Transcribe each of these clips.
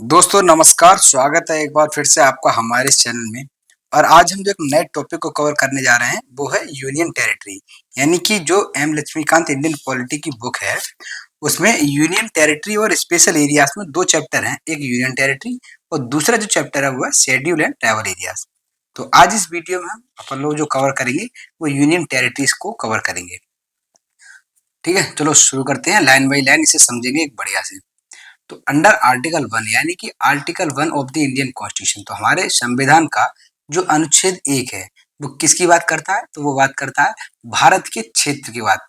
दोस्तों नमस्कार, स्वागत है एक बार फिर से आपका हमारे इस चैनल में। और आज हम जो एक नए टॉपिक को कवर करने जा रहे हैं वो है यूनियन टेरिटरी। यानी कि जो एम लक्ष्मीकांत इंडियन पॉलिटी की बुक है उसमें यूनियन टेरिटरी और स्पेशल एरियाज में दो चैप्टर हैं, एक यूनियन टेरिटरी और दूसरा जो चैप्टर है वो है शेड्यूल एंड ट्राइबल एरियाज। तो आज इस वीडियो में हम अपन लोग जो कवर करेंगे वो यूनियन टेरिटरीज को कवर करेंगे। ठीक है, चलो शुरू करते हैं, लाइन बाई लाइन इसे समझेंगे एक बढ़िया से। तो अंडर आर्टिकल 1 यानी कि article 1 of the Indian constitution, तो हमारे संविधान का जो अनुच्छेद 1 है वो किसकी बात करता है? तो वो बात करता है भारत के क्षेत्र की बात।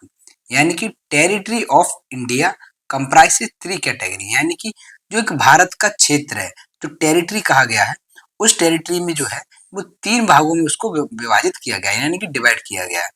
यानी कि territory of India comprises three category, यानी कि जो एक भारत का क्षेत्र है जो टेरिटरी कहा गया है, उस टेरिटरी में जो है वो तीन भागों में उसको विभाजित किया गया है, यानी कि डिवाइड किया गया है।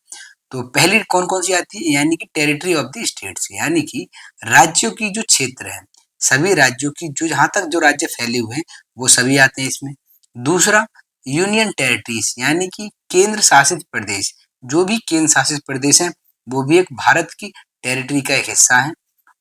तो पहली कौन कौन सी आती है? यानी कि टेरिटरी ऑफ द स्टेट्स, यानी कि राज्यों की जो क्षेत्र है, सभी राज्यों की जो जहां तक जो राज्य फैले हुए हैं वो सभी आते हैं इसमें। दूसरा यूनियन टेरिटरीज, यानी कि केंद्र शासित प्रदेश, जो भी केंद्र शासित प्रदेश है वो भी एक भारत की टेरिटरी का एक हिस्सा है।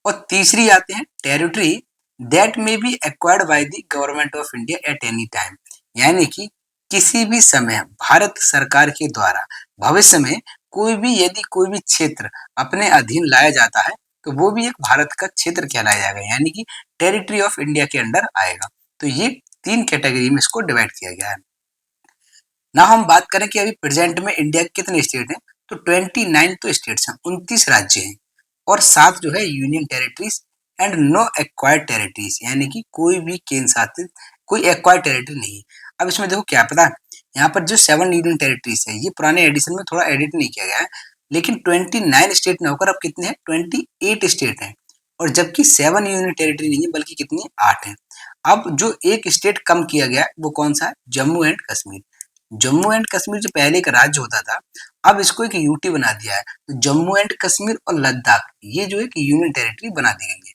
और तीसरी आते हैं टेरिटरी दैट में B acquired by the government of India at any time, यानी कि किसी भी समय भारत सरकार के द्वारा भविष्य में कोई भी यदि कोई भी क्षेत्र अपने अधीन लाया जाता है तो वो भी एक भारत का क्षेत्र कहलाया जाएगा, यानी कि टेरिटरी ऑफ इंडिया के अंडर आएगा। तो ये तीन कैटेगरी में इसको डिवाइड किया गया है ना। हम बात करें कि अभी प्रेजेंट में इंडिया के कितने स्टेट हैं, तो 29 तो स्टेट्स हैं, 29 राज्य हैं और 7 जो है union territories and no acquired territories, यानी कि कोई भी केंद्र शासित कोई एक्वायर्ड टेरिटरी नहीं है। अब इसमें देखो क्या पता है, यहाँ पर जो 7 यूनियन टेरिटरीज है ये पुराने एडिशन में थोड़ा एडिट नहीं किया गया है, लेकिन 29 स्टेट न होकर अब कितने हैं, 28 स्टेट हैं। और जबकि 7 यूनियन टेरिटरी नहीं है बल्कि कितनी है, 8 है। अब जो एक स्टेट कम किया गया है वो कौन सा है? जम्मू एंड कश्मीर। जम्मू एंड कश्मीर जो पहले एक राज्य होता था अब इसको एक यूटी बना दिया है, तो जम्मू एंड कश्मीर और लद्दाख ये जो एक यूनियन टेरिटरी बना दी गई है।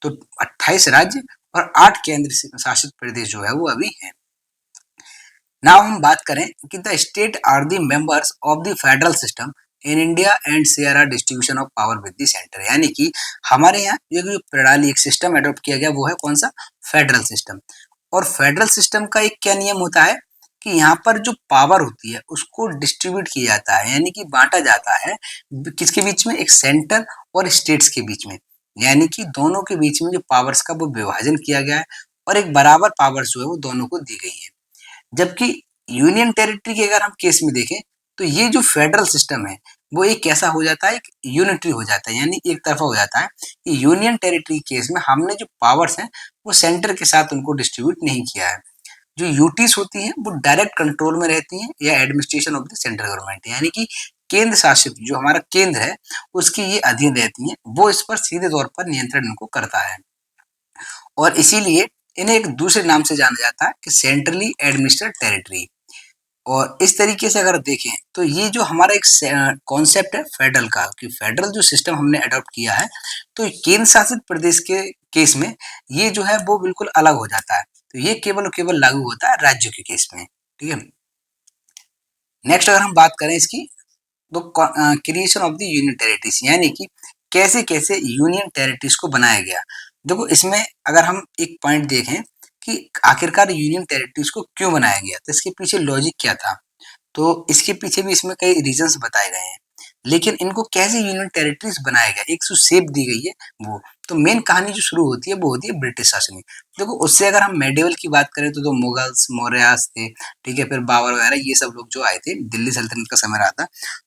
तो 28 राज्य और 8 केंद्र शासित प्रदेश जो है वो अभी है। नाउ हम बात करें कि the state are the members of the federal system in India and share are distribution of power with the centre, यानी कि हमारे यहाँ ये जो प्रणाली एक सिस्टम अडॉप्ट किया गया वो है कौन सा? Federal system. और फेडरल सिस्टम का एक क्या नियम होता है कि यहाँ पर जो पावर होती है उसको डिस्ट्रीब्यूट किया जाता है, यानी कि बांटा जाता है किसके बीच में? एक सेंटर और स्टेट्स के बीच में, यानी कि दोनों के बीच में जो पावर्स का वो विभाजन किया गया है और एक बराबर पावर्स जो है वो दोनों को दी गई है। जबकि यूनियन टेरिटरी के अगर हम केस में देखें तो ये जो फेडरल सिस्टम है वो एक कैसा हो जाता है, एक यूनिटरी हो जाता है, यानी एक तरफा हो जाता है कि यूनियन टेरिटरी केस में हमने जो पावर्स हैं वो सेंटर के साथ उनको डिस्ट्रीब्यूट नहीं किया है। जो यूटीज होती हैं वो डायरेक्ट कंट्रोल में रहती हैं या administration of the central government, यानी कि केंद्र शासित जो हमारा केंद्र है उसकी ये अधीन रहती हैं, वो इस पर सीधे तौर पर नियंत्रण इनको करता है। और इसीलिए इन्हें एक दूसरे नाम से जाना जाता है कि सेंट्रली एडमिनिस्ट्रेटेड टेरिटरी। और इस तरीके से अगर देखें तो ये जो हमारा एक कॉन्सेप्ट है फेडरल का, कि फेडरल जो सिस्टम हमने अडॉप्ट किया है तो केंद्र शासित प्रदेश के केस में ये जो है वो बिल्कुल अलग हो जाता है, तो ये केवल और केवल लागू होता है राज्यों के केस में। ठीक है, नेक्स्ट अगर हम बात करें इसकी तो creation of the union territories, यानी कि कैसे कैसे यूनियन टेरिटरीज को बनाया गया। देखो इसमें अगर हम एक पॉइंट देखें कि आखिरकार यूनियन टेरिटरीज को क्यों बनाया गया, तो इसके पीछे लॉजिक क्या था, तो इसके पीछे भी इसमें कई रीजंस बताए गए हैं। लेकिन इनको कैसे यूनियन टेरिटरीज बनाया गया, एक जो शेप दी गई है वो, तो मेन कहानी जो शुरू होती है वो होती है ब्रिटिश शासन में। देखो उससे अगर हम मेडिवल की बात करें तो मुगल्स मौर्यास थे, ठीक है, फिर बाबर वगैरह ये सब लोग जो आए थे, दिल्ली सल्तनत का समय रहा था,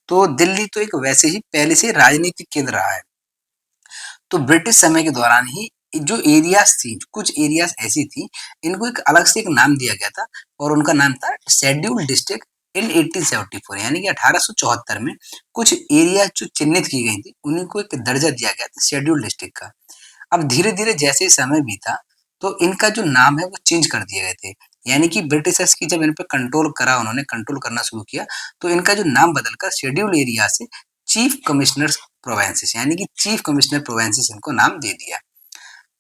तो दिल्ली तो एक वैसे ही पहले से राजनीतिक केंद्र रहा है। तो ब्रिटिश समय के दौरान ही जो एरियाज थी, कुछ एरियाज ऐसी थी, इनको एक अलग से एक नाम दिया गया था और उनका नाम था शेड्यूल डिस्ट्रिक्ट इन 1874, यानी कि 1874 में कुछ एरिया जो चिन्हित की गई थी उन्हीं को एक दर्जा दिया गया था शेड्यूल डिस्ट्रिक्ट का। अब धीरे धीरे जैसे समय बीता तो इनका जो नाम है वो चेंज कर दिए गए थे, यानी कि ब्रिटिशर्स की जब इन पर कंट्रोल करा, उन्होंने कंट्रोल करना शुरू किया तो इनका जो नाम बदलकर शेड्यूल एरिया से चीफ कमिश्नर प्रोवेंसेस, यानी कि चीफ कमिश्नर प्रोवेंसेस इनको नाम दे दिया।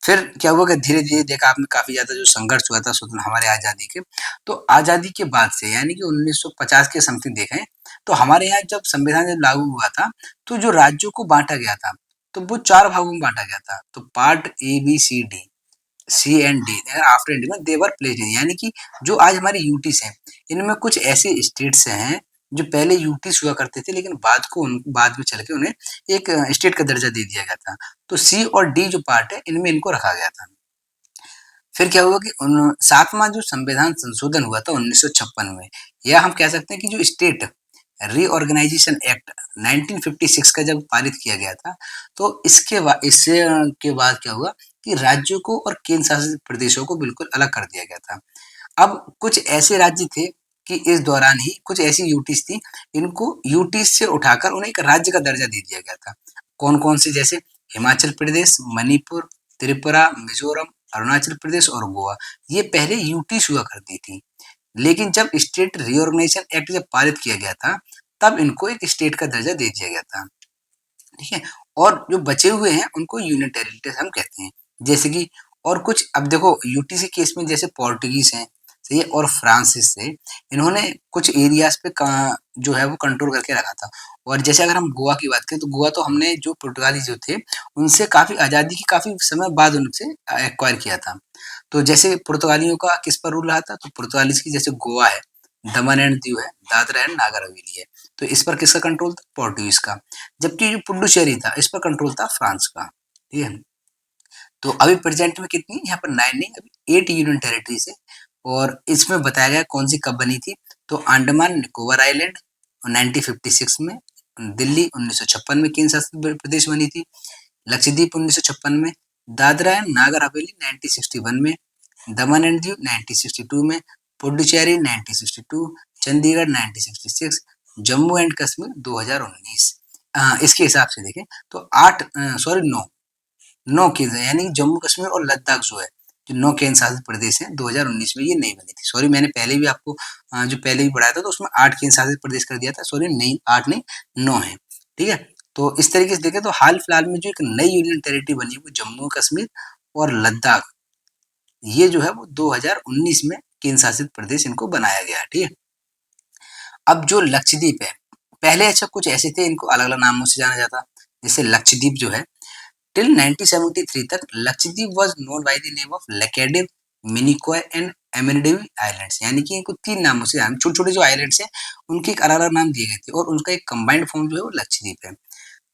फिर क्या हुआ कि धीरे धीरे देखा आपने काफी ज्यादा जो संघर्ष हुआ था स्वतंत्र हमारे आजादी के, तो आजादी के बाद से यानी कि 1950 के समथिंग देखें तो हमारे यहाँ जब संविधान जब लागू हुआ था तो जो राज्यों को बांटा गया था तो वो 4 भागों में बांटा गया था, तो part A B C D. C and D after India में देवर प्लेज यानी कि जो आज हमारे यूटीज हैं इनमें कुछ ऐसे स्टेट्स हैं जो पहले यूटीज हुआ करते थे लेकिन बाद में चल के उन्हें एक स्टेट का दर्जा दे दिया गया था। तो सी और डी जो पार्ट है इनमें इनको रखा गया था। फिर क्या हुआ कि सातवां जो संविधान संशोधन हुआ था 1956 में, या हम कह सकते हैं कि जो स्टेट रीऑर्गेनाइजेशन एक्ट 1956 का जब पारित किया गया था, तो इससे के बाद क्या हुआ कि राज्यों को और केंद्र शासित प्रदेशों को बिल्कुल अलग कर दिया गया था। अब कुछ ऐसे राज्य थे कि इस दौरान ही कुछ ऐसी यूटीज थी, इनको यूटीज से उठाकर उन्हें एक राज्य का दर्जा दे दिया गया था। कौन-कौन से? जैसे हिमाचल प्रदेश, मणिपुर, त्रिपुरा, मिजोरम, अरुणाचल प्रदेश और गोवा। ये पहले यूटीज हुआ करती थी। लेकिन जब स्टेट रीऑर्गेनाइजेशन एक्ट जब पारित किया गया था, तब इनको एक स्टेट का दर्जा दे दिया गया था। ठीक है? और जो बचे हुए हैं उनको यूनियन टेरिटरीज हम कहते हैं। जैसे कि और कुछ अब देखो यूटी के केस में जैसे पोर्टुगीज हैं, सही है, और फ्रांसिस से इन्होंने कुछ एरियाज पे जो है वो कंट्रोल करके रखा था। और जैसे अगर हम गोवा की बात करें तो गोवा तो हमने जो पुर्तगाली जो थे उनसे काफी आजादी की काफी समय बाद उनसे एक्वायर किया था। तो जैसे पुर्तगालियों का किस पर रूल रहा था, तो पुर्तगालीज की जैसे गोवा है, दमन एंड दीव है, दादरा एंड नागर हवेली है, तो इस पर किसका कंट्रोल था? पोर्टुगीज का। जबकि जो पुडुचेरी था इस पर कंट्रोल था फ्रांस का। ठीक है? तो अभी प्रेजेंट में कितनी? यहाँ पर 9 नहीं, अभी 8 यूनियन टेरिटरीज है। और इसमें बताया गया कौन सी कब बनी थी, तो अंडमान निकोबार आइलैंड 1956 में, दिल्ली 1956 में केंद्र शासित प्रदेश बनी थी, लक्षद्वीप 1956 में, दादरा एंड नागर हवेली 1961 में, दमन एंड दीव 1962 में, पुडुचेरी 1962, चंडीगढ़ 1966, जम्मू एंड कश्मीर 2019। इसके हिसाब से देखें तो 9 केंद्र है, यानी जम्मू कश्मीर और लद्दाख जो है, जो 9 केंद्र शासित प्रदेश हैं 2019 में ये नहीं बनी थी। सॉरी, मैंने पहले भी आपको जो पहले भी पढ़ाया था तो उसमें 8 केंद्र शासित प्रदेश कर दिया था। सॉरी, नहीं 8 नहीं 9 है। ठीक है? तो इस तरीके से देखें तो हाल फिलहाल में जो एक नई यूनियन टेरिटरी बनी है वो जम्मू कश्मीर और लद्दाख, ये जो है वो 2019 में केंद्र शासित प्रदेश इनको बनाया गया। ठीक है? अब जो लक्षद्वीप है, पहले अच्छा कुछ ऐसे थे इनको अलग अलग नामों से जाना जाता। जैसे लक्षद्वीप जो है टिल 1973 तक Lakshadweep was known by the name of Laccadive, Minicoy and Amindivi islands, यानी कि इनको 3 नामों से जाना, छोटे-छोटे जो आइलैंड्स हैं उनके एक अलग-अलग नाम दिए गए थे और उनका एक कंबाइंड फॉर्म जो है वो लक्षद्वीप है।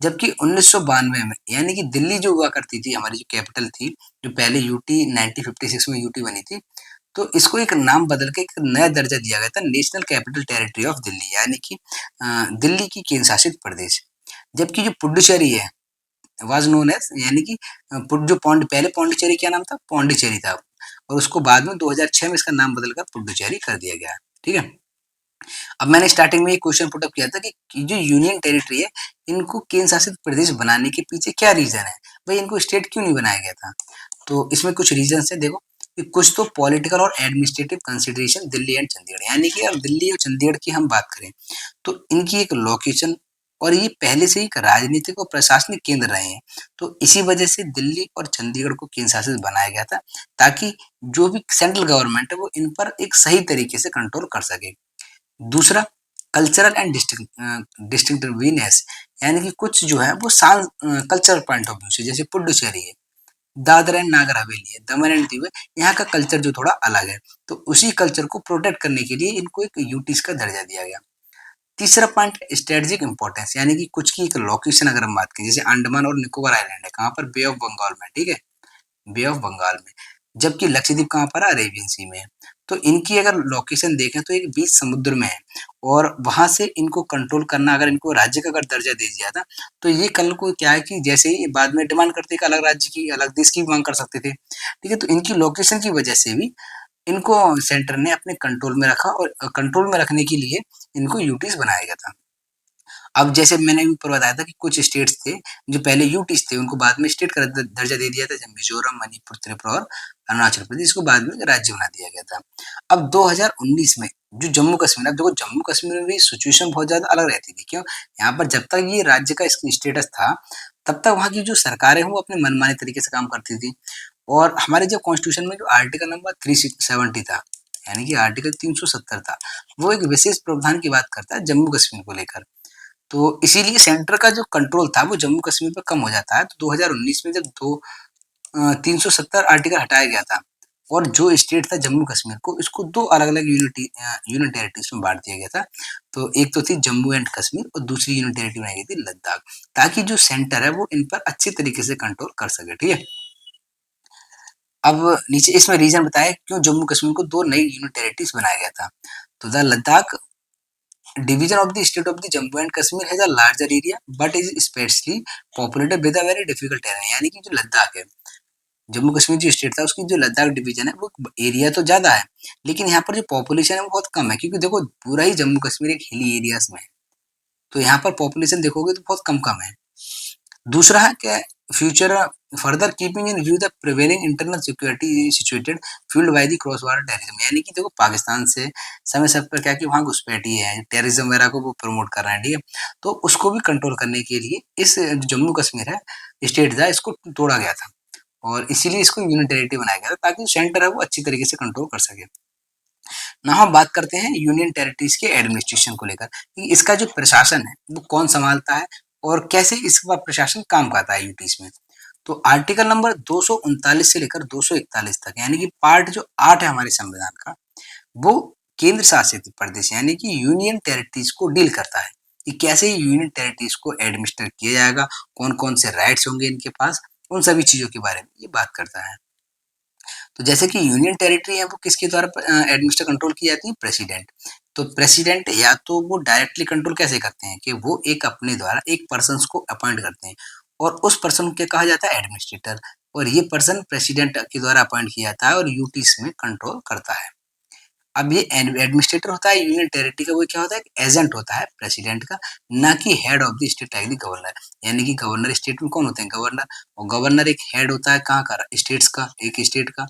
जबकि 1992 में यानी कि दिल्ली जो हुआ करती थी हमारी जो कैपिटल थी, जो पहले यूटी 1956 में यूटी बनी थी, तो इसको एक नाम बदल के एक नया दर्जा दिया गया था, national capital territory of Delhi, यानी कि दिल्ली की केंद्र शासित प्रदेश। जबकि जो पुडुचेरी है वाज नोन एज, यानी कि जो पहले पौंडीचेरी क्या नाम था? पौंडीचेरी था, और उसको बाद में 2006 में इसका नाम बदलकर पुडुचेरी कर दिया गया। ठीक है? अब मैंने स्टार्टिंग में ये क्वेश्चन पुट अप किया था कि जो यूनियन टेरिटरी है इनको केंद्र शासित प्रदेश बनाने के पीछे क्या रीजन है, भाई इनको स्टेट क्यों नहीं बनाया गया था? तो इसमें कुछ रीजन है, देखो कि कुछ तो पॉलिटिकल और administrative consideration Delhi and Chandigarh, यानी कि अगर दिल्ली और चंडीगढ़ की हम बात करें तो इनकी एक लोकेशन और ये पहले से ही एक राजनीतिक और प्रशासनिक केंद्र रहे हैं, तो इसी वजह से दिल्ली और चंडीगढ़ को केंद्र शासित बनाया गया था, ताकि जो भी सेंट्रल गवर्नमेंट है वो इन पर एक सही तरीके से कंट्रोल कर सके। दूसरा, कल्चरल एंड डिस्टिंक्टिवनेस, यानी कि कुछ जो है वो कल्चरल पॉइंट ऑफ व्यू से, जैसे पुडुचेरी है, दादरा एंड नागर हवेली है, दमन एंड दीव है, यहाँ का कल्चर जो थोड़ा अलग है, तो उसी कल्चर को प्रोटेक्ट करने के लिए इनको एक यूटीज का दर्जा दिया गया। तीसरा पॉइंट, स्ट्रेटेजिक इंपॉर्टेंस, यानी कि कुछ की एक लोकेशन अगर हम बात करें, जैसे अंडमान और निकोबार आइलैंड है कहाँ पर? बे ऑफ बंगाल में। ठीक है? बे ऑफ बंगाल में। जबकि लक्षद्वीप कहाँ पर है? अरेबियन सी में है। तो इनकी अगर लोकेशन देखें तो एक बीच समुद्र में है, और वहां से इनको कंट्रोल करना, अगर इनको राज्य का अगर दर्जा दे दिया था तो ये कल को क्या है कि जैसे ही बाद में डिमांड करते कि अलग राज्य की, अलग देश की भी मांग कर सकते थे। ठीक है? तो इनकी लोकेशन की वजह से भी इनको सेंटर ने अपने कंट्रोल में रखा, और कंट्रोल में रखने के लिए इनको यूटीज बनाया गया था। अब जैसे मैंने ऊपर बताया था कि कुछ स्टेट्स थे जो पहले यूटीज थे, उनको बाद में स्टेट का दर्जा दे दिया था, जैसे मिजोरम, मणिपुर, त्रिपुरा और अरुणाचल प्रदेश को बाद में राज्य बना दिया गया था। अब 2019 में जो जम्मू कश्मीर, अब देखो जम्मू कश्मीर में भी सिचुएशन बहुत ज्यादा अलग रहती थी। क्यों? यहाँ पर जब तक ये राज्य का स्टेटस था तब तक वहाँ की जो सरकारें हैं वो अपने मनमाने तरीके से काम करती थी। और हमारे जो कॉन्स्टिट्यूशन में जो आर्टिकल नंबर 370 था, यानी कि आर्टिकल 370 था, वो एक विशेष प्रावधान की बात करता है जम्मू कश्मीर को लेकर। तो इसीलिए सेंटर का जो कंट्रोल था वो जम्मू कश्मीर पे कम हो जाता है। तो 2019 में जब 370 आर्टिकल हटाया गया था और जो स्टेट था जम्मू कश्मीर को इसको दो अलग-अलग यूनियन टेरिटरीज में बांट दिया गया था। तो एक तो थी जम्मू एंड कश्मीर और दूसरी यूनियन टेरिटरी बनाई गई थी लद्दाख, ताकि जो सेंटर है वो इन पर अच्छे तरीके से कंट्रोल कर सके, ठीक है? अब नीचे इसमें रीजन बताया क्यों जम्मू कश्मीर को दो नई यूनियन टेरिटरीज बनाया गया था। तो the Ladakh division of the state of the Jammu and Kashmir has a larger area but is especially populated with a very difficult terrain। यानी कि जो लद्दाख है, जम्मू कश्मीर जो स्टेट था उसकी जो लद्दाख डिवीजन है वो एरिया तो ज्यादा है लेकिन यहाँ पर जो पॉपुलेशन है वो बहुत कम है, क्योंकि देखो पूरा ही जम्मू कश्मीर एक हिली एरियाज में है, तो यहाँ पर पॉपुलेशन देखोगे तो बहुत कम कम है। दूसरा है क्या, future further keeping in view the prevailing internal security situated field by the cross border terrorism. यानी कि देखो पाकिस्तान से समय समय पर क्या कि वहाँ घुसपैठी है, टेररिज्म वगैरह को वो प्रमोट कर रहे हैं, ठीक है? तो उसको भी कंट्रोल करने के लिए इस जो जम्मू कश्मीर है स्टेट था इसको तोड़ा गया था और इसीलिए इसको यूनियन टेरिटरी बनाया गया था ताकि सेंटर है वो अच्छी तरीके से कंट्रोल कर सके। ना हम बात करते हैं यूनियन टेरिटरीज के एडमिनिस्ट्रेशन को लेकर कि इसका जो प्रशासन है वो कौन संभालता है और कैसे इसका प्रशासन काम करता है यूटीज में। तो आर्टिकल नंबर 239 से लेकर 241 तक यानी कि पार्ट जो 8 है हमारे संविधान का वो केंद्र शासित प्रदेश यानी कि यूनियन टेरिटरीज को डील करता है कि कैसे यूनियन टेरिटरीज को एडमिनिस्टर किया जाएगा, कौन कौन से राइट्स होंगे इनके पास, उन सभी चीजों के बारे में ये बात करता है। तो जैसे कि यूनियन टेरिटरी है वो किसके द्वारा एडमिनिस्टर कंट्रोल की जाती है, प्रेसिडेंट। तो प्रेसिडेंट या तो वो डायरेक्टली कंट्रोल कैसे करते हैं कि वो एक अपने द्वारा एक पर्सन को अपॉइंट करते हैं और उस पर्सन को कहा जाता है एडमिनिस्ट्रेटर और ये पर्सन प्रेसिडेंट के द्वारा अपॉइंट किया जाता है और यूटीज में कंट्रोल करता है। अब ये एडमिनिस्ट्रेटर होता है यूनियन टेरिटरी का, वो क्या होता है एजेंट होता है प्रेसिडेंट का, ना कि head of the state like the governor. यानी कि गवर्नर स्टेट में कौन होते हैं, गवर्नर, और गवर्नर एक हेड होता है कहाँ का, स्टेट्स का, एक स्टेट का।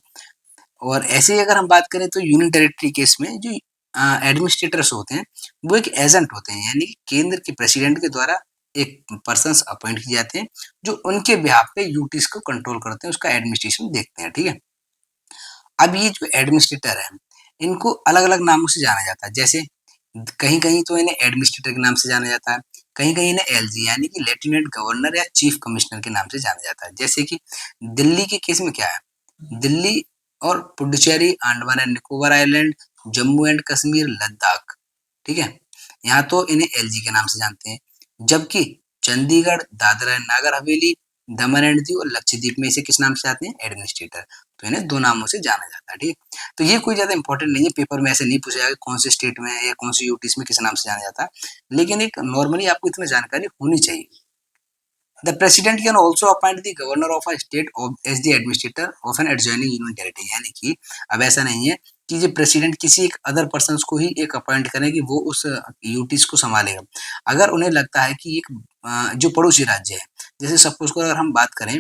और ऐसे ही अगर हम बात करें तो यूनियन टेरिटरी केस में जो एडमिनिस्ट्रेटर्स होते हैं वो एक एजेंट होते हैं, यानी केंद्र के प्रेसिडेंट के द्वारा एक पर्सन अपॉइंट किए जाते हैं जो उनके बिहाफ पे यूटीज को कंट्रोल करते हैं, उसका एडमिनिस्ट्रेशन देखते हैं, ठीक है? अब ये जो एडमिनिस्ट्रेटर है इनको अलग अलग नामों से जाना जाता है, जैसे कहीं कहीं तो इन्हें एडमिनिस्ट्रेटर के नाम से जाना जाता है, कहीं कहीं इन्हें एलजी यानी कि लेफ्टिनेंट गवर्नर या चीफ कमिश्नर के नाम से जाना जाता है। जैसे कि दिल्ली के केस में क्या है, दिल्ली और Puducherry, Andaman and Nicobar island, Jammu and Kashmir, Ladakh, ठीक है, यहाँ तो इन्हें एलजी के नाम से जानते हैं। जबकि Chandigarh, Dadra and Nagar Haveli, Daman and Diu और लक्षद्वीप में इसे किस नाम से आते हैं, एडमिनिस्ट्रेटर। तो इन्हें दो नामों से जाना जाता है, ठीक है? तो ये कोई ज्यादा इंपॉर्टेंट नहीं है, पेपर में ऐसे नहीं पूछा जाएगा कौन से स्टेट में या कौन सी यूटीज में किस नाम से जाना जाता है, लेकिन एक नॉर्मली आपको इतनी जानकारी होनी चाहिए। The president can also appoint the governor of a state as the administrator of an adjoining union territory। यानी कि अब ऐसा नहीं है कि ये प्रेसिडेंट किसी एक अदर पर्सन को ही एक अपॉइंट करें कि वो उस यूटीज को संभालेगा। अगर उन्हें लगता है कि एक जो पड़ोसी राज्य है, जैसे सपोज को अगर हम बात करें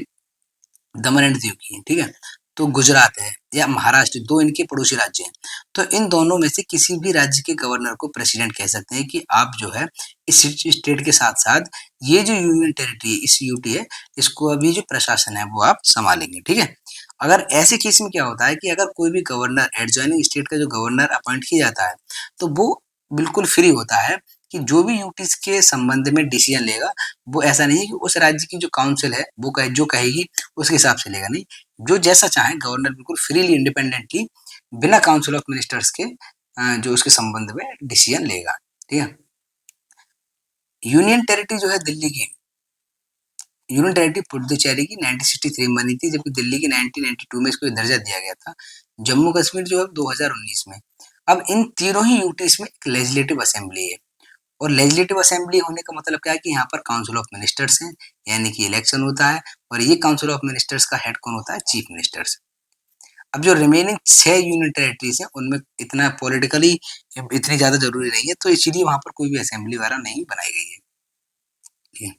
दमन एंड दीव की, ठीक है, तो गुजरात है या महाराष्ट्र, दो इनके पड़ोसी राज्य हैं, तो इन दोनों में से किसी भी राज्य के गवर्नर को प्रेसिडेंट कह सकते हैं कि आप जो है इस स्टेट के साथ साथ ये जो यूनियन टेरिटरी है, इस यूटी है, इसको अभी जो प्रशासन है वो आप संभालेंगे, ठीक है? अगर ऐसे केस में क्या होता है कि अगर कोई भी गवर्नर एडजॉइनिंग स्टेट का जो गवर्नर अपॉइंट किया जाता है तो वो बिल्कुल फ्री होता है कि जो भी यूटीज के संबंध में डिसीजन लेगा वो ऐसा नहीं है कि उस राज्य की जो काउंसिल है वो जो कहेगी उसके हिसाब से लेगा, नहीं, जो जैसा चाहे गवर्नर बिल्कुल फ्रीली इंडिपेंडेंटली बिना काउंसिल ऑफ मिनिस्टर्स के जो उसके संबंध में डिसीजन लेगा, ठीक है? यूनियन टेरिटरी जो है दिल्ली की, यूनियन टेरिटरी पुडुचेरी की 1963 में बनी थी, जबकि दिल्ली की 1992 में इसको दर्जा दिया गया था। जम्मू कश्मीर जो है 2019 में। अब इन तीनों ही यूटीज में एक लेजिस्लेटिव असेंबली है और लेजिस्लेटिव असेंबली होने का मतलब क्या है कि यहाँ पर काउंसिल ऑफ मिनिस्टर्स हैं, यानी कि इलेक्शन होता है और ये काउंसिल ऑफ मिनिस्टर्स का हेड कौन होता है, चीफ मिनिस्टर्स। अब जो रिमेनिंग 6 यूनियन टेरिटरीज हैं उनमें इतना पॉलिटिकली इतनी ज्यादा जरूरी नहीं है, तो इसीलिए वहां पर कोई भी असेंबली वगैरह नहीं बनाई गई है, ठीक है?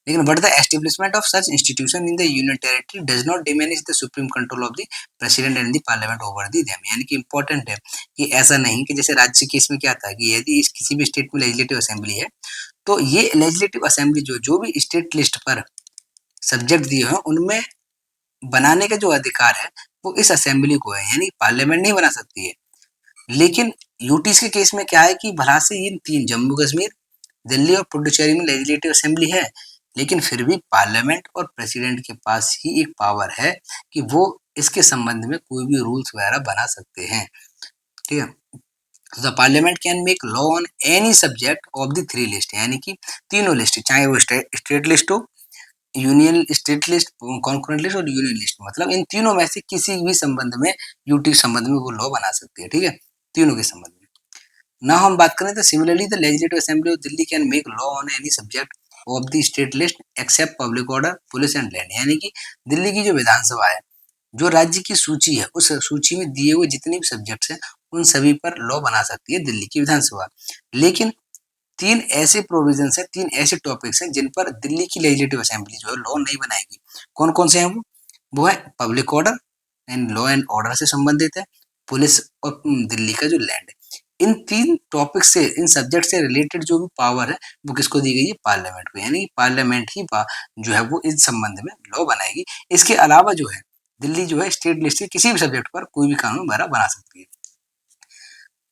लेकिन but the establishment of such institution in the union territory does not diminish the supreme control of the president and the parliament over the them. यानी कि इंपॉर्टेंट है कि ऐसा नहीं कि जैसे राज्य केस में क्या था कि यदि इस किसी भी स्टेट में लेजिस्लेटिव असेंबली है तो ये लेजिस्लेटिव असेंबली जो जो भी स्टेट लिस्ट पर सब्जेक्ट दिए हैं उनमें बनाने का जो अधिकार है वो इस असेंबली को है, यानी पार्लियामेंट नहीं बना सकती है। लेकिन यूटीज के केस में क्या है कि भला से इन तीन जम्मू कश्मीर, दिल्ली और पुडुचेरी में लेजिस्लेटिव असेंबली है, लेकिन फिर भी पार्लियामेंट और प्रेसिडेंट के पास ही एक पावर है कि वो इसके संबंध में कोई भी रूल्स वगैरह बना सकते हैं। ठीक है। The parliament can make law on any subject of the three list, यानी कि तीनों लिस्ट, चाहे वो स्टेट लिस्ट हो, union state list, concurrent list और यूनियन लिस्ट, मतलब इन तीनों में से किसी भी संबंध में, यूटी संबंध में वो लॉ बना सकती है। ठीक है, तीनों के संबंध में। ना हम बात करें तो similarly the legislative assembly of Delhi can make law on any subject of the state list except public order, police and land, यानी कि दिल्ली की जो विधानसभा है, जो राज्य की सूची है, उस सूची में दिए हुए जितने भी सब्जेक्ट्स हैं उन सभी पर लॉ बना सकती है दिल्ली की विधानसभा। लेकिन तीन ऐसे प्रोविजंस हैं, तीन ऐसे टॉपिक्स हैं जिन पर दिल्ली की लेजिस्लेटिव असेंबली जो है लॉ नहीं बनाएगी। कौन कौन से हैं वो है public order and law and order से संबंधित है, पुलिस और दिल्ली का जो लैंड है। इन तीन टॉपिक से, इन सब्जेक्ट से रिलेटेड जो भी पावर है वो किसको दी गई है, पार्लियामेंट को, यानी पार्लियामेंट ही जो है वो इस संबंध में लॉ बनाएगी। इसके अलावा जो है दिल्ली जो है स्टेट लिस्ट के किसी भी सब्जेक्ट पर कोई भी कानून वगैरह बना सकती है।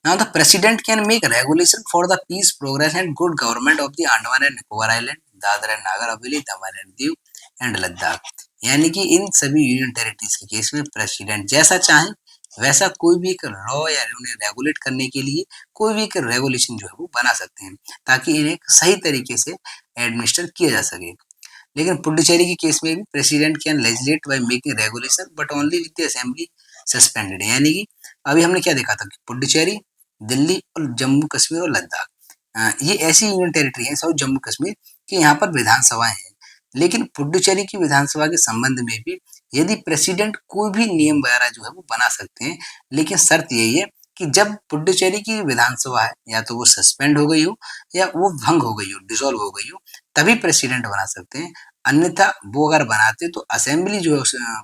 Now the president can make regulation for the peace, progress and good government of the Andaman and Nicobar Island, Dadra and Nagar Haveli, Daman and Diu and Ladakh। यानी कि इन सभी यूनियन टेरिटरीज के केस में president जैसा चाहे वैसा कोई भी एक लॉ या उन्हें रेगुलेट करने के लिए कोई भी एक रेगुलेशन जो है वो बना सकते हैं, ताकि इन्हें सही तरीके से एडमिनिस्टर किया जा सके। लेकिन पुडुचेरी के केस में भी president can legislate by making regulation but only with the assembly suspended, यानी कि अभी हमने क्या देखा था कि पुडुचेरी, दिल्ली और जम्मू कश्मीर और लद्दाख, ये ऐसी यूनियन टेरिटरी है साउथ जम्मू कश्मीर कि यहाँ पर विधानसभाएं हैं। लेकिन पुडुचेरी की विधानसभा के संबंध में भी यदि प्रेसिडेंट कोई भी नियम वगैरह जो है वो बना सकते हैं, लेकिन शर्त यही है कि जब पुडुचेरी की विधानसभा है या तो वो सस्पेंड हो गई हो या वो भंग हो गई हो, डिसॉल्व हो गई हो, तभी प्रेसिडेंट बना सकते हैं। अन्यथा वो अगर बनाते तो असेंबली जो है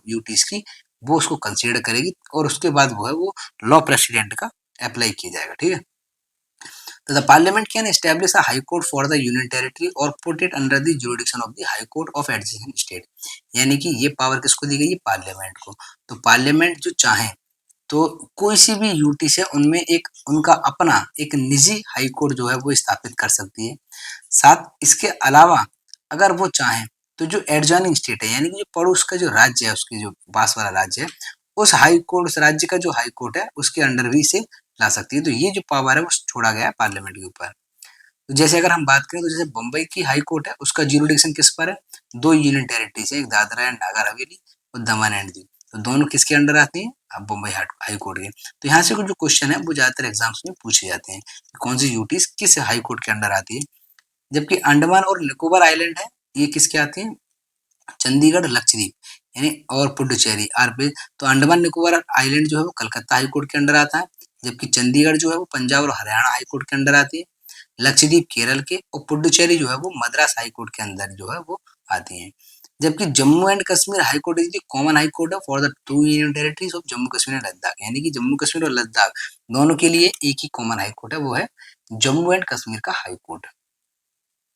यूटीज की, वो उसको कंसीडर करेगी और उसके बाद वो है वो लॉ प्रेसिडेंट का अप्लाई किया जाएगा। ठीक है, तो the parliament can establish a high court for the union territory or put it under the jurisdiction of the high court of adjacent state, यानी कि ये पावर किसको दी गई है, पार्लियामेंट को। तो पार्लियामेंट जो चाहे तो कोई सी भी यूटी से उनमें एक उनका अपना एक निजी हाई कोर्ट जो है वो स्थापित कर सकती है। साथ इसके अलावा अगर वो चाहें तो जो एडजॉइनिंग स्टेट है, यानी कि जो पड़ोस का जो राज्य है, उसके जो पास वाला राज्य है, उस हाई कोर्ट, उस राज्य का जो हाई कोर्ट है उसके अंडर भी इसे ला सकती है। तो ये जो पावर है वो छोड़ा गया है पार्लियामेंट के ऊपर। तो जैसे अगर हम बात करें तो जैसे बम्बई की हाई कोर्ट है, उसका ज्यूरिडिक्शन किस पर है, दो यूनियन टेरिटरीज है, एक दादरा एंड नागर हवेली और दमन एंड दीव, तो दोनों किसके अंडर आती हैं, अब बम्बई हाई कोर्ट के। तो यहाँ से कुछ जो क्वेश्चन है वो ज्यादातर एग्जाम्स में पूछे जाते हैं कि कौन सी यूटीज किस हाई कोर्ट के अंडर आती है। जबकि अंडमान और निकोबार आइलैंड है, ये किसके आती है, चंडीगढ़, लक्षद्वीप यानी और पुडुचेरी आर पे। तो अंडमान निकोबार आइलैंड जो है वो कलकत्ता हाई कोर्ट के अंडर आता है, जबकि चंडीगढ़ जो है वो पंजाब और हरियाणा हाई कोर्ट के अंडर आती है, लक्षद्वीप केरल के, और पुडुचेरी जो है वो मद्रास हाई कोर्ट के अंदर जो है वो आती है। जबकि Jammu and Kashmir high court is common high court है for the two union territories of Jammu Kashmir and Ladakh, यानी कि जम्मू कश्मीर और लद्दाख दोनों के लिए एक ही कॉमन हाई कोर्ट है, वो है जम्मू एंड कश्मीर का हाई कोर्ट।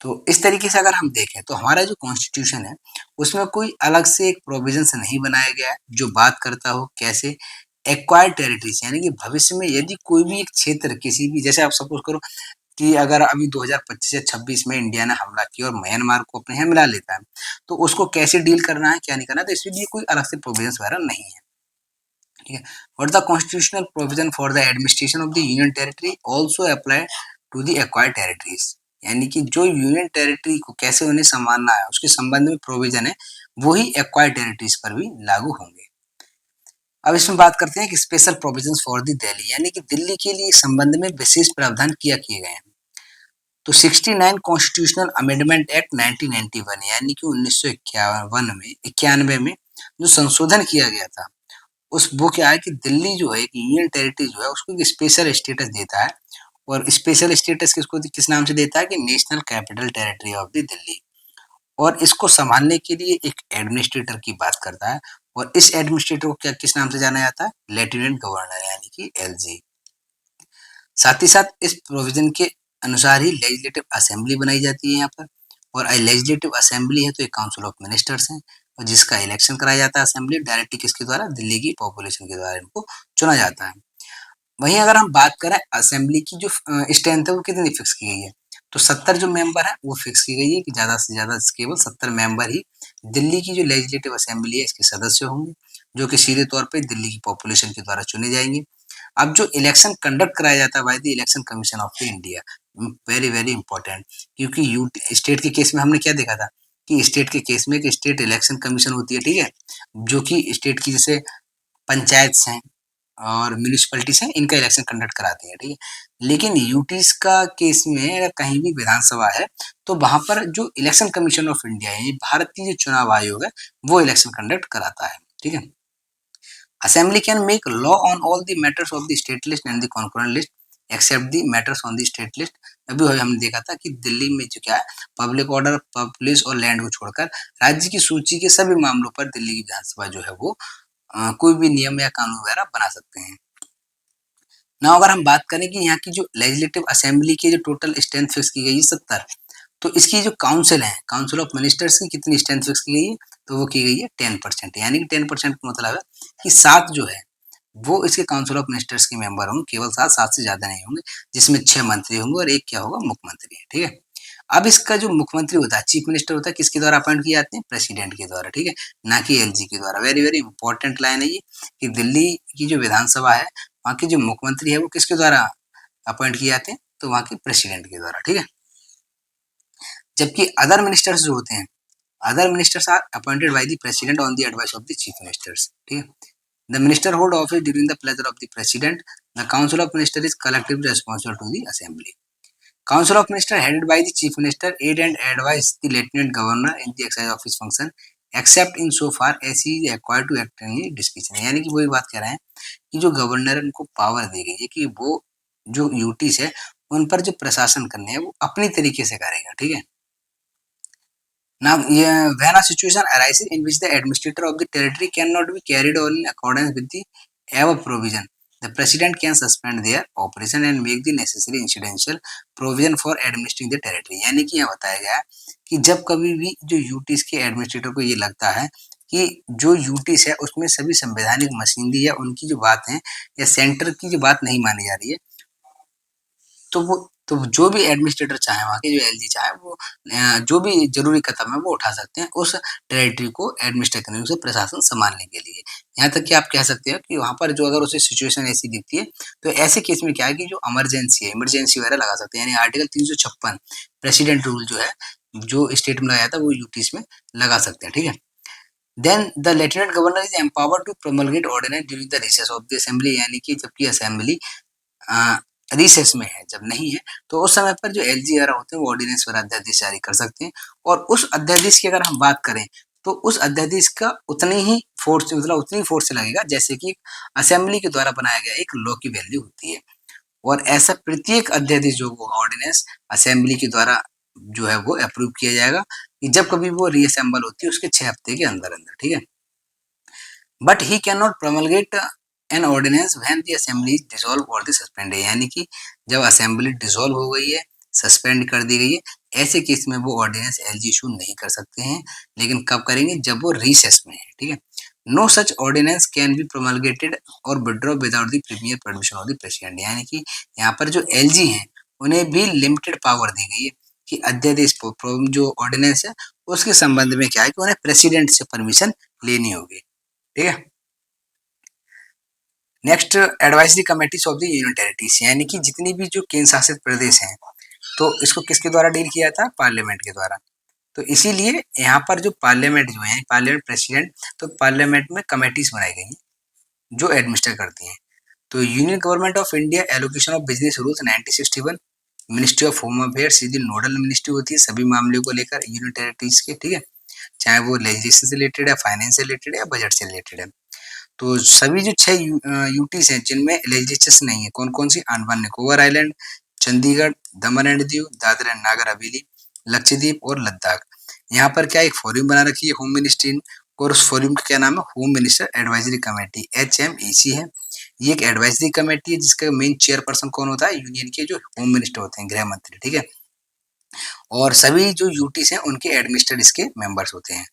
तो इस तरीके से अगर हम देखें तो हमारा जो कॉन्स्टिट्यूशन है उसमें कोई अलग से एक प्रोविजन नहीं बनाया गया है जो बात करता हो कैसे एक्वायर्ड टेरिटरीज, यानी कि भविष्य में यदि कोई भी एक क्षेत्र किसी भी, जैसे आप सपोज करो कि अगर अभी 2025 या 26 में इंडिया ने हमला किया और म्यांमार को अपने यहाँ मिला लेता है, तो उसको कैसे डील करना है, क्या नहीं करना है, तो इसके लिए कोई अलग से प्रोविजन वगैरह नहीं है। ठीक है, और the constitutional provision for the administration of the union territory also apply to the acquired territories, यानी कि जो यूनियन टेरिटरी को कैसे उन्हें संभालना है उसके संबंध में प्रोविजन है वही एक्वायर्ड टेरिटरीज पर भी लागू होंगे। अब इसमें बात करते हैं कि special provisions for the Delhi, यानी कि दिल्ली के लिए संबंध में विशेष प्रावधान किया किए गए हैं। तो 69 कॉन्स्टिट्यूशनल अमेंडमेंट एक्ट 1991, यानी कि 1991 में जो संशोधन किया गया था, उस वो क्या है कि दिल्ली जो है एक यूनियन टेरिटरी जो है उसको एक स्पेशल स्टेटस देता है, और स्पेशल स्टेटस किस नाम से देता है कि national capital territory of the Delhi, और इसको संभालने के लिए एक एडमिनिस्ट्रेटर की बात करता है, और इस एडमिनिस्ट्रेटर को क्या किस नाम से जाना जाता है, लेफ्टिनेंट गवर्नर यानी कि एलजी। साथ ही साथ इस प्रोविजन के अनुसार ही लेजिस्लेटिव असेंबली बनाई जाती है यहाँ पर, और लेजिस्लेटिव असेंबली है तो एक काउंसिल ऑफ मिनिस्टर्स हैं, और जिसका इलेक्शन कराया जाता है असेंबली डायरेक्टली किसके द्वारा, दिल्ली की पॉपुलेशन के द्वारा इनको चुना जाता है। वहीं अगर हम बात करें असेंबली की जो स्ट्रेंथ है वो कितनी फिक्स की गई है, तो 70 जो मेंबर है वो फिक्स की गई है कि ज़्यादा से ज़्यादा केवल 70 मेंबर ही दिल्ली की जो लेजिस्लेटिव असेंबली है इसके सदस्य होंगे, जो कि सीधे तौर पे दिल्ली की पॉपुलेशन के द्वारा चुने जाएंगे। अब जो इलेक्शन कंडक्ट कराया जाता है by the election commission of the India, very very important, क्योंकि स्टेट के केस में हमने क्या देखा था कि स्टेट के केस में एक स्टेट इलेक्शन कमीशन होती है, ठीक है, जो कि स्टेट की जैसे पंचायत हैं और म्यूनिसिपैलिटीज हैं, इनका इलेक्शन कंडक्ट कराती है, ठीक है। लेकिन यूटीज का केस में अगर कहीं भी विधानसभा है तो वहां पर जो इलेक्शन कमीशन ऑफ इंडिया है, ये भारतीय जो चुनाव आयोग है, वो इलेक्शन कंडक्ट कराता है, ठीक है। Assembly can make law on all the matters of the state list and the concurrent list except the matters on the state list. अभी हमने देखा था कि दिल्ली में जो क्या है, पब्लिक ऑर्डर, पुलिस और लैंड को छोड़कर राज्य की सूची के सभी मामलों पर दिल्ली की विधानसभा जो है वो कोई भी नियम या कानून वगैरह बना सकते हैं ना। अगर हम बात करें कि यहाँ की जो लेजिस्लेटिव असेंबली की जो टोटल स्ट्रेंथ फिक्स की गई है 70, तो इसकी जो काउंसिल है, काउंसिल ऑफ मिनिस्टर्स की कितनी स्ट्रेंथ फिक्स की गई है, तो वो की गई है 10%, यानी कि 10% का मतलब है कि 7 जो है वो इसके काउंसिल ऑफ मिनिस्टर्स के मेंबर होंगे, केवल 7 से ज्यादा नहीं होंगे, जिसमें 6 मंत्री होंगे और एक क्या होगा, मुख्यमंत्री है, ठीक है। अब इसका जो मुख्यमंत्री होता है, चीफ मिनिस्टर होता है, किसके द्वारा अपॉइंट किए जाते हैं, प्रेसिडेंट के द्वारा, ठीक है, ना कि एलजी के द्वारा। वेरी वेरी इंपॉर्टेंट लाइन है ये कि दिल्ली की जो विधानसभा है, वहाँ के जो मुख्यमंत्री है वो किसके द्वारा अपॉइंट किए जाते हैं, तो वहाँ के प्रेसिडेंट के द्वारा, ठीक है। जबकि अदर मिनिस्टर्स जो होते हैं, other ministers are appointed by the president on the advice of the chief ministers, ठीक है। The minister hold office during the pleasure of the president. The council of minister is collectively responsible to the assembly. Council of Minister headed by the Chief Minister aid and advise the Lieutenant Governor in the exercise of his function except in so far as he is required to act in discretion। यानी कि वही बात कह रहे हैं कि जो governor है उनको पावर दी गई है कि वो जो यूटीज है उन पर जो प्रशासन करने हैं वो अपनी तरीके से करेगा, ठीक है। Now, when a situation arises in which the administrator of the territory cannot be carried on in accordance with the above provision, the president can suspend their operation and make the necessary incidental provision for administering the territory। यानी कि यह बताया गया है कि जब कभी भी जो यूटीज के एडमिनिस्ट्रेटर को ये लगता है कि जो यूटीज है उसमें सभी संवैधानिक मशीनरी या उनकी जो बात है या सेंटर की जो बात नहीं मानी जा रही है, तो जो भी एडमिनिस्ट्रेटर चाहे, वहाँ के जो एलजी चाहे, वो जो भी जरूरी कदम है वो उठा सकते हैं उस टेरिटरी को एडमिनिस्टर करने, उसे प्रशासन संभालने के लिए। यहाँ तक कि आप कह सकते हो कि वहाँ पर जो अगर उसे सिचुएशन ऐसी दिखती है तो ऐसे केस में क्या है कि जो इमरजेंसी है, इमरजेंसी वगैरह लगा सकते हैं, यानी आर्टिकल 356 प्रेसिडेंट रूल जो है, जो स्टेट में लगाया था वो यूटीज में लगा सकते हैं, ठीक है। Then the lieutenant governor is empowered to promulgate ordinance during the recess of the assembly, यानी कि जबकि असेंबली रिसेस में है, जब नहीं है, तो उस समय पर जो एलजी वगैरह होते हैं वो ऑर्डिनेंस वगैरह अध्यादेश जारी कर सकते हैं। और उस अध्यादेश की अगर हम बात करें तो उस अध्यादेश का उतनी ही फोर्स, मतलब उतनी फोर्स लगेगा जैसे कि असेंबली के द्वारा बनाया गया एक लॉ की वैल्यू होती है। और ऐसा प्रत्येक अध्यादेश जो वो ऑर्डिनेंस असेंबली के द्वारा जो है वो अप्रूव किया जाएगा कि जब कभी वो रीअसेंबल होती है उसके 6 हफ्ते के अंदर अंदर, ठीक है। But he can not promulgate an ordinance when the assembly is dissolve और द सस्पेंड, यानी कि जब असेंबली डिसॉल्व हो गई है, सस्पेंड कर दी गई है, ऐसे केस में वो ऑर्डिनेंस एलजी इशू नहीं कर सकते हैं। लेकिन कब करेंगे, जब वो रिसेस में है, ठीक है। No such ordinance can be promulgated or withdraw without the premier permission of the president, यानी कि यहाँ पर जो एलजी हैं उन्हें भी लिमिटेड पावर दी गई है कि अध्यादेश जो ऑर्डिनेंस है उसके संबंध में क्या है कि उन्हें प्रेसिडेंट से परमिशन लेनी होगी, ठीक है। Next, advisory committees of the union territories, यानी कि जितनी भी जो केंद्र शासित प्रदेश हैं तो इसको किसके द्वारा डील किया था, पार्लियामेंट के द्वारा। तो इसीलिए यहाँ पर जो पार्लियामेंट जो है, पार्लियामेंट प्रेसिडेंट, तो पार्लियामेंट में कमेटीज बनाई गई हैं जो एडमिनिस्टर करती हैं। तो union government of India allocation of business rules 1961, ministry of home affairs Sidhi nodal ministry होती है सभी मामलों को लेकर यूनियन टेरिटरीज के, ठीक है, चाहे वो लेजिस्लेशन से रिलेटेड है, फाइनेंस से रिलेटेड है या बजट से रिलेटेड है। तो सभी जो 6 यूटीज हैं जिनमें लेजिस्लेशन नहीं है, कौन कौन सी, Andaman Nicobar island, Chandigarh, Daman and Diu, Dadra and Nagar Haveli, Lakshadweep और लद्दाख। यहाँ पर क्या एक फोरम बना रखी है होम मिनिस्ट्री ने, और उस फोरम का क्या नाम है, home minister advisory committee, HMEC है। ये एक एडवाइजरी कमेटी है जिसका मेन चेयरपर्सन कौन होता है, यूनियन के जो होम मिनिस्टर होते हैं, गृह मंत्री, ठीक है। और सभी जो यूटीज हैं उनके एडमिनिस्टर इसके मेंबर्स होते हैं।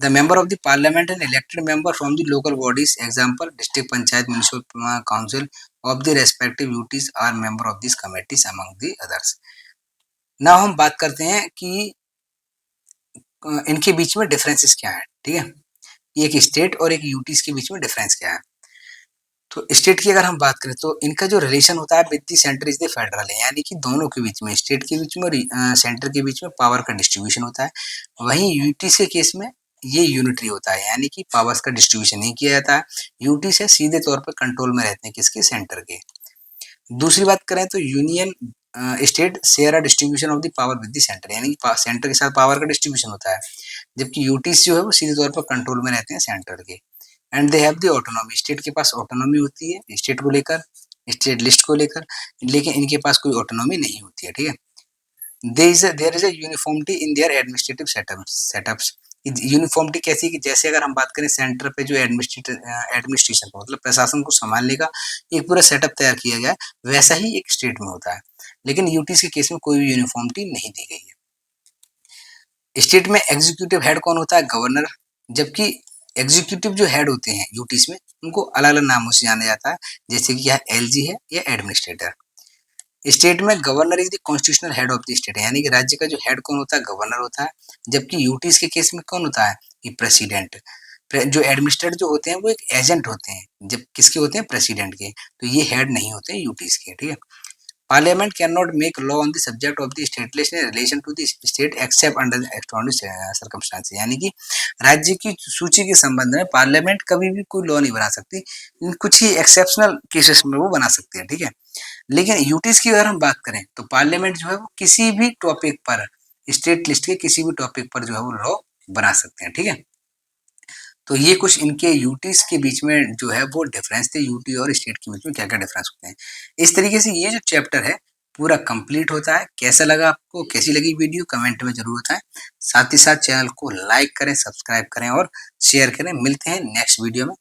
The member of the parliament and elected member from the local bodies, example district panchayat, municipal council of the respective UTs are member of these committees among the others. Now हम बात करते हैं कि इनके बीच में differences क्या है, ठीक है? एक स्टेट और एक यूटीज़ के बीच में डिफरेंस क्या है? तो स्टेट की अगर हम बात करें तो इनका जो रिलेशन होता है with the centre is the federal है, यानी कि दोनों के बीच में, स्टेट के बीच में और सेंटर के बीच में पावर का डिस्ट्रीब्यूशन होता है। वहीं यूटीज़ के केस में ये यूनिटरी होता है, यानी कि पावर्स का डिस्ट्रीब्यूशन नहीं किया जाता है। यूटी से सीधे तौर पर कंट्रोल में रहते हैं किसके, सेंटर के। दूसरी बात करें तो union state share a distribution of the power with the centre, यानी कि सेंटर के साथ पावर का डिस्ट्रीब्यूशन होता है, जबकि यूटीज जो है वो सीधे तौर पर कंट्रोल में रहते हैं सेंटर के। And they have the autonomy, state के पास ऑटोनॉमी होती है स्टेट को लेकर, स्टेट लिस्ट को लेकर, लेकिन इनके पास कोई ऑटोनॉमी नहीं होती है, ठीक है। There is a uniformity in their administrative setups. Uniformity कैसी, कि जैसे अगर हम बात करें सेंटर पे जो एडमिनिस्ट्रेशन मतलब प्रशासन को संभालने का एक पूरा सेटअप तैयार किया गया है, वैसा ही एक स्टेट में होता है, लेकिन यूटीज के केस में कोई भी यूनिफॉर्मिटी नहीं दी गई है। स्टेट में एग्जीक्यूटिव हेड कौन होता है, गवर्नर, जबकि एग्जीक्यूटिव जो हेड होते हैं यूटीज में उनको अलग अलग नामों से जाना जाता है, जैसे कि यह एलजी है या एडमिनिस्ट्रेटर। स्टेट में governor is the constitutional head of the state, यानी कि राज्य का जो हेड कौन होता है, गवर्नर होता है, जबकि यूटीज के केस में कौन होता है, ये प्रेसिडेंट। जो एडमिनिस्ट्रेटर जो होते हैं वो एक एजेंट होते हैं, जब किसके होते हैं, प्रेसिडेंट के, तो ये हेड नहीं होते यूटीज के, ठीक है। Parliament cannot make law on the subject of the stateless in relation to the state except under the extraordinary circumstances, यानी कि राज्य की सूची के संबंध में पार्लियामेंट कभी भी कोई लॉ नहीं बना सकती, कुछ ही एक्सेप्शनल केसेस में वो बना सकती है, ठीक है। लेकिन यूटीज की अगर हम बात करें तो पार्लियामेंट जो है वो किसी भी टॉपिक पर, स्टेट लिस्ट के किसी भी टॉपिक पर जो है वो लॉ बना सकते हैं, ठीक है। तो ये कुछ इनके यूटीज के बीच में जो है वो डिफरेंस थे, यूटी और स्टेट के बीच में क्या क्या डिफरेंस होते हैं। इस तरीके से ये जो चैप्टर है पूरा कंप्लीट होता है। कैसा लगा आपको, कैसी लगी वीडियो, कमेंट में जरूर बताएं। साथ ही साथ चैनल को लाइक करें, सब्सक्राइब करें और शेयर करें। मिलते हैं नेक्स्ट वीडियो में।